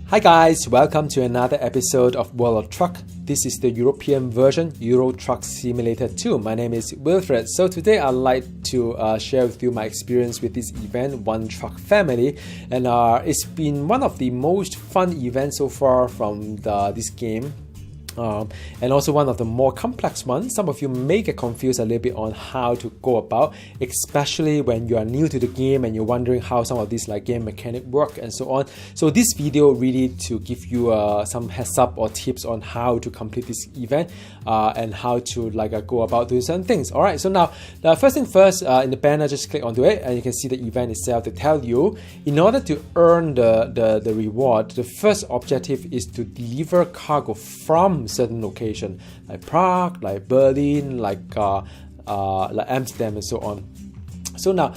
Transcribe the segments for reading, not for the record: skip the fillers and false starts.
Hi guys, welcome to another episode of World of Truck. This is the European version, Euro Truck Simulator 2. My name is Wilfred. So today I'd like to share with you my experience with this event, One Truck Family. And it's been one of the most fun events so far from this game. And also one of the more complex ones. Some of you may get confused a little bit on how to go about, especially when you are new to the game and you're wondering how some of these like game mechanic work and so on. So this video really to give you some heads up or tips on how to complete this event and how to go about doing certain things. All right, so now the first thing first, in the banner, just click onto it and you can see the event itself to tell you in order to earn the reward, the first objective is to deliver cargo from certain location like Prague, like Berlin, like Amsterdam and so on. So now,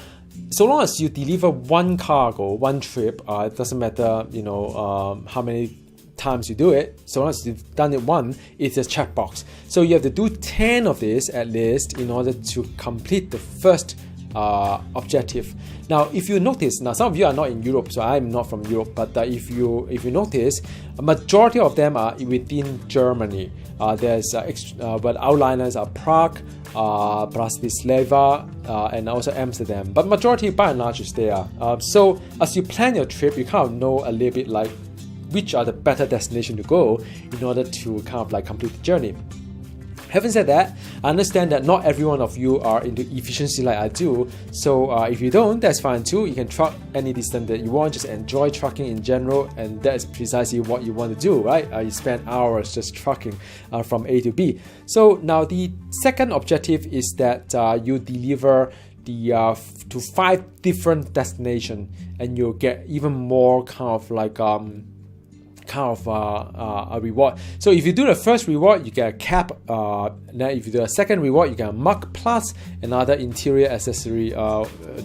so long as you deliver one cargo, one trip, it doesn't matter how many times you do it, so long as you've done it one, it's a checkbox. So you have to do 10 of this at least in order to complete the first objective. Now if you notice, now some of you are not in Europe, so I'm not from Europe, but if you notice, a majority of them are within Germany. There's but outliners are Prague, Bratislava, and also Amsterdam, but majority by and large is there. So as you plan your trip, you kind of know a little bit like which are the better destination to go in order to kind of like complete the journey. Having said that, I understand that not every one of you are into efficiency like I do, so if you don't, that's fine too. You can truck any distance that you want, just enjoy trucking in general, and that is precisely what you want to do, right? You spend hours just trucking from A to B. So now the second objective is that you deliver to 5 different destinations, and you'll get even more kind of like a reward. So if you do the first reward, you get a cap. Then if you do a second reward, you get a mug plus another interior accessory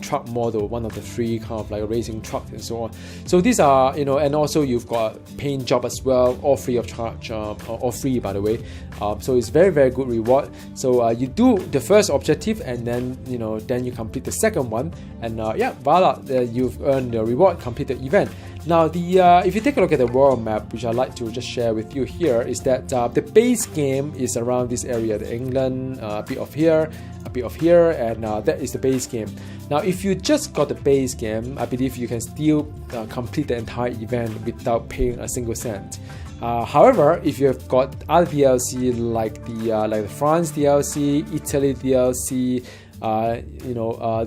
truck model, one of the 3 kind of like racing trucks and so on. So these are, and also you've got a paint job as well, all free of charge, all free by the way. So it's very, very good reward. So you do the first objective and then, then you complete the second one, and voila, you've earned the reward, complete the event. Now if you take a look at the world map, which I'd like to just share with you here, is that the base game is around this area, the England, a bit of here, a bit of here, and that is the base game. Now if you just got the base game, I believe you can still complete the entire event without paying a single cent. However, if you have got other DLC like the France DLC, Italy DLC,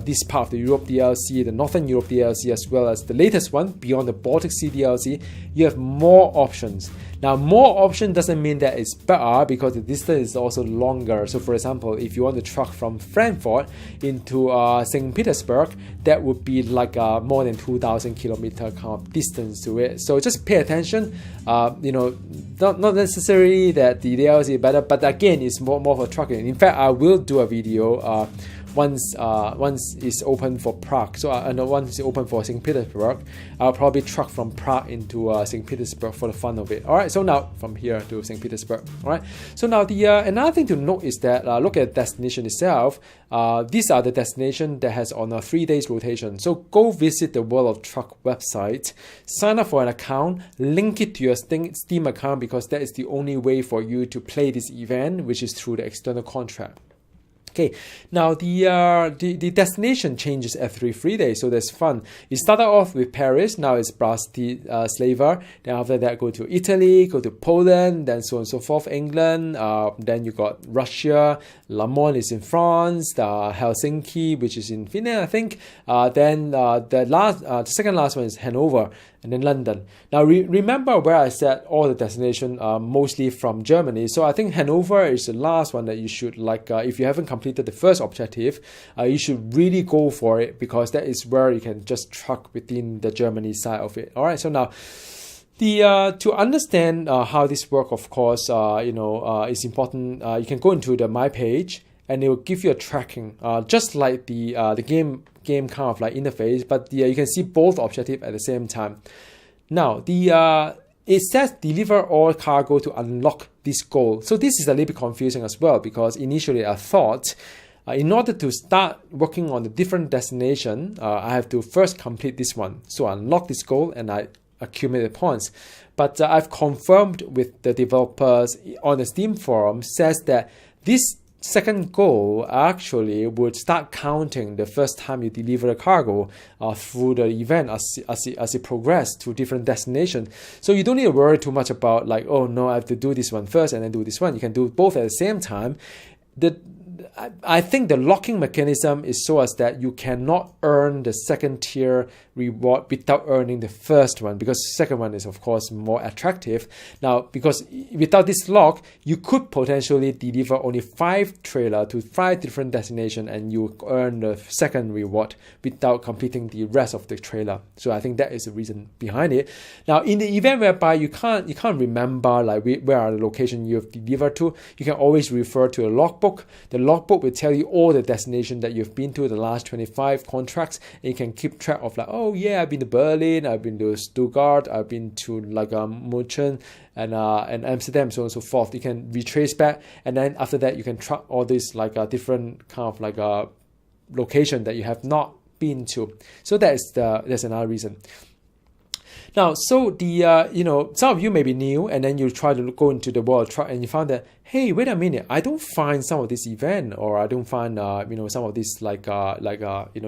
this part of the Europe DLC, the Northern Europe DLC, as well as the latest one, Beyond the Baltic Sea DLC, you have more options. Now, more option doesn't mean that it's better, because the distance is also longer. So for example, if you want to truck from Frankfurt into St. Petersburg, that would be like more than 2,000 kilometer kind of distance to it. So just pay attention. Not necessarily that the DLC is better, but again, it's more for trucking. In fact, I will do a video once it's open for Prague. So once it's open for St. Petersburg, I'll probably truck from Prague into St. Petersburg for the fun of it. All right, so now from here to St. Petersburg. All right, so now the another thing to note is that look at the destination itself. These are the destination that has on a 3 days rotation. So go visit the World of Truck website, sign up for an account, link it to your Steam account, because that is the only way for you to play this event, which is through the external contract. Okay, now the destination changes every 3 days, so that's fun. It started off with Paris, now it's Bratislava, then after that go to Italy, go to Poland, then so on and so forth, England, then you got Russia, Le Mans is in France, Helsinki, which is in Finland, I think, then the second last one is Hanover, and then London. Now remember where I said all the destinations are mostly from Germany, so I think Hanover is the last one that you should if you haven't completed the first objective, you should really go for it, because that is where you can just truck within the Germany side of it. All right, so now to understand how this works, of course, it's important. You can go into the My page, and it will give you a tracking, just like the game kind of like interface, but you can see both objectives at the same time. Now it says deliver all cargo to unlock this goal. So this is a little bit confusing as well, because initially I thought in order to start working on the different destination, I have to first complete this one. So I unlock this goal and I accumulated points. But I've confirmed with the developers on the Steam forum says that this second goal actually would start counting the first time you deliver a cargo through the event as it progresses to different destinations. So you don't need to worry too much about like, oh no, I have to do this one first and then do this one. You can do both at the same time. I think the locking mechanism is so as that you cannot earn the second tier reward without earning the first one, because the second one is of course more attractive. Now, because without this lock, you could potentially deliver only 5 trailers to 5 different destinations and you earn the second reward without completing the rest of the trailer. So I think that is the reason behind it. Now, in the event whereby you can't remember like where are the location you have delivered to, you can always refer to a logbook. The logbook will tell you all the destinations that you've been to, the last 25 contracts, and you can keep track of like, oh yeah, I've been to Berlin, I've been to Stuttgart, I've been to like München and Amsterdam, so on and so forth. You can retrace back, and then after that you can track all these like different kind of like location that you have not been to. So that's another reason. Now, so the some of you may be new, and then you try to go into the world of truck, and you found that, hey, wait a minute, I don't find some of this event, or I don't find some of these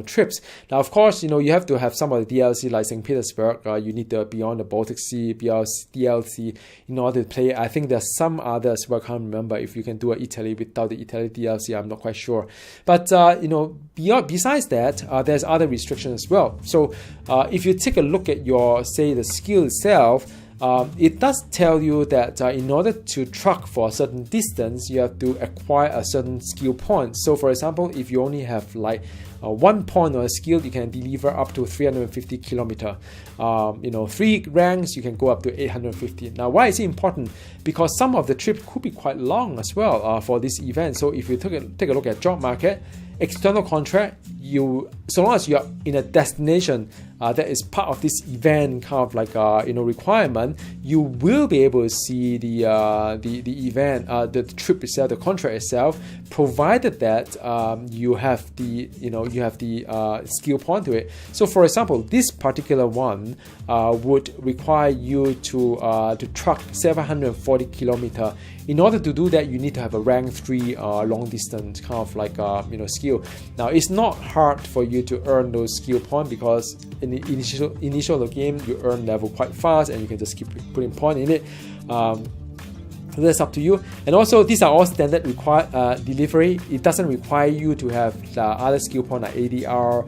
trips. Now, of course, you have to have some of the DLC like St. Petersburg. You need the Beyond the Baltic Sea DLC in order to play. I think there's some others, but I can't remember if you can do Italy without the Italy DLC. I'm not quite sure. But besides that, there's other restrictions as well. So if you take a look at your, say, the skill itself, it does tell you that in order to truck for a certain distance, you have to acquire a certain skill point. So for example, if you only have like 1 point on a skill, you can deliver up to 350 kilometer. 3 ranks, you can go up to 850. Now, why is it important? Because some of the trips could be quite long as well for this event. So if you take a look at job market, external contract, so long as you're in a destination that is part of this event kind of like requirement, you will be able to see the event, the trip itself, the contract itself, provided that you have the skill point to it. So for example, this particular one would require you to truck 740 kilometer. In order to do that, you need to have a rank 3 long distance kind of like skill. Now, it's not hard for you to earn those skill points, because in the initial of the game, you earn level quite fast, and you can just keep putting point in it. So that's up to you. And also, these are all standard required delivery. It doesn't require you to have the other skill point like ADR,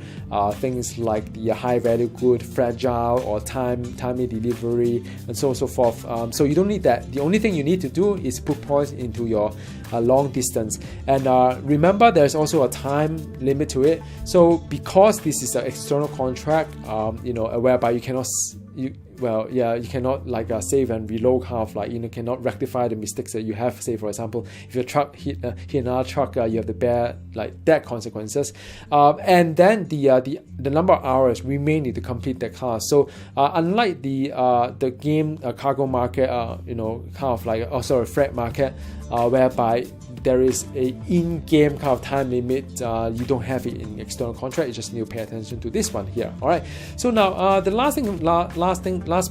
things like the high value good, fragile, or timely delivery, and so on and so forth. So you don't need that. The only thing you need to do is put points into your long distance. And remember, there's also a time limit to it. So because this is an external contract, whereby you cannot you cannot like save and reload kind of like, cannot rectify the mistakes that you have. Say for example, if your truck hit another truck, you have to bear like that consequences. And then the number of hours remaining to complete that car. So unlike the game cargo market, kind of like freight market, whereby there is a in-game kind of time limit, you don't have it in external contract. You just need to pay attention to this one here. All right. So now the last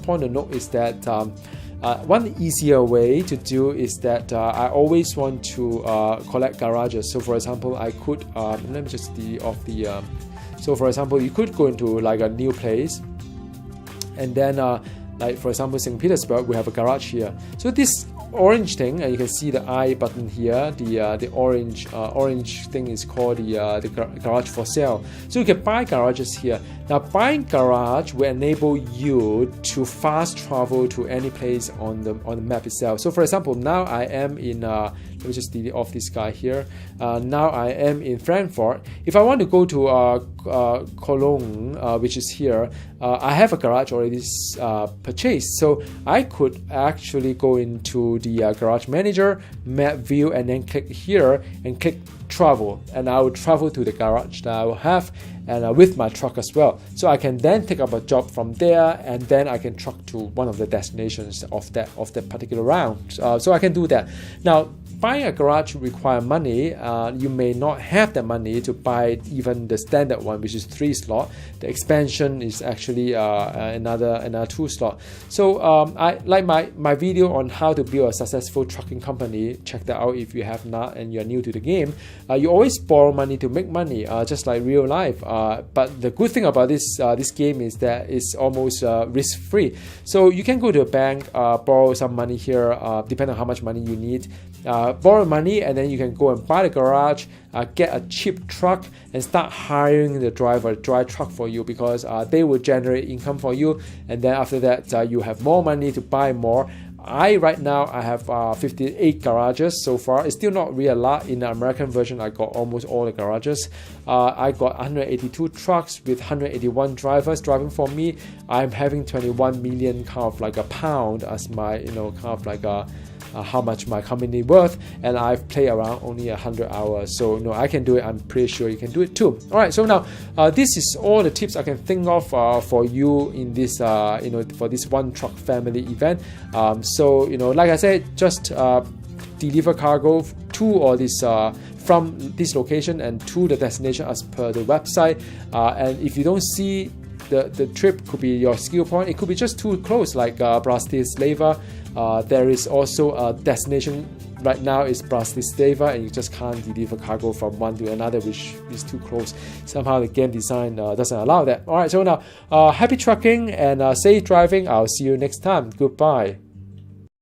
point to note is that one easier way to do is that I always want to collect garages. So for example, I could let me just so for example, you could go into like a new place, and then like for example, St. Petersburg, we have a garage here. So this orange thing, and you can see the I button here, the orange thing is called the garage for sale. So you can buy garages here. Now, buying garage will enable you to fast travel to any place on the map itself. So for example, now I am in let me just delete off this guy here. Now I am in Frankfurt. If I want to go to Cologne, which is here, I have a garage already purchased. So I could actually go into the garage manager, map view, and then click here and click travel, and I will travel to the garage that I will have, and with my truck as well. So I can then take up a job from there, and then I can truck to one of the destinations of that particular round. So I can do that. Now, buying a garage requires money. You may not have the money to buy even the standard one, which is 3 slot. The expansion is actually another 2 slot. So I like my video on how to build a successful trucking company. Check that out if you have not and you're new to the game. You always borrow money to make money, just like real life. But the good thing about this game is that it's almost risk-free. So you can go to a bank, borrow some money here, depending on how much money you need. Borrow money, and then you can go and buy the garage, get a cheap truck, and start hiring the driver to drive truck for you, because they will generate income for you, and then after that you have more money to buy more. Right now I have 58 garages so far. It's still not really a lot. In the American version, I got almost all the garages. I got 182 trucks with 181 drivers driving for me. I'm having 21 million kind of like a pound as my kind of like a how much my company worth, and I've played around only 100 hours. So I can do it. I'm pretty sure you can do it too. All right, so now this is all the tips I can think of for you in this for this one truck family event. So like I said, just deliver cargo to all this from this location and to the destination as per the website. And if you don't see the trip, could be your skill point. It could be just too close, like Bratislava. There is also a destination right now is Bratislava, and you just can't deliver cargo from one to another, which is too close. Somehow the game design doesn't allow that. All right, so now happy trucking and safe driving. I'll see you next time. Goodbye.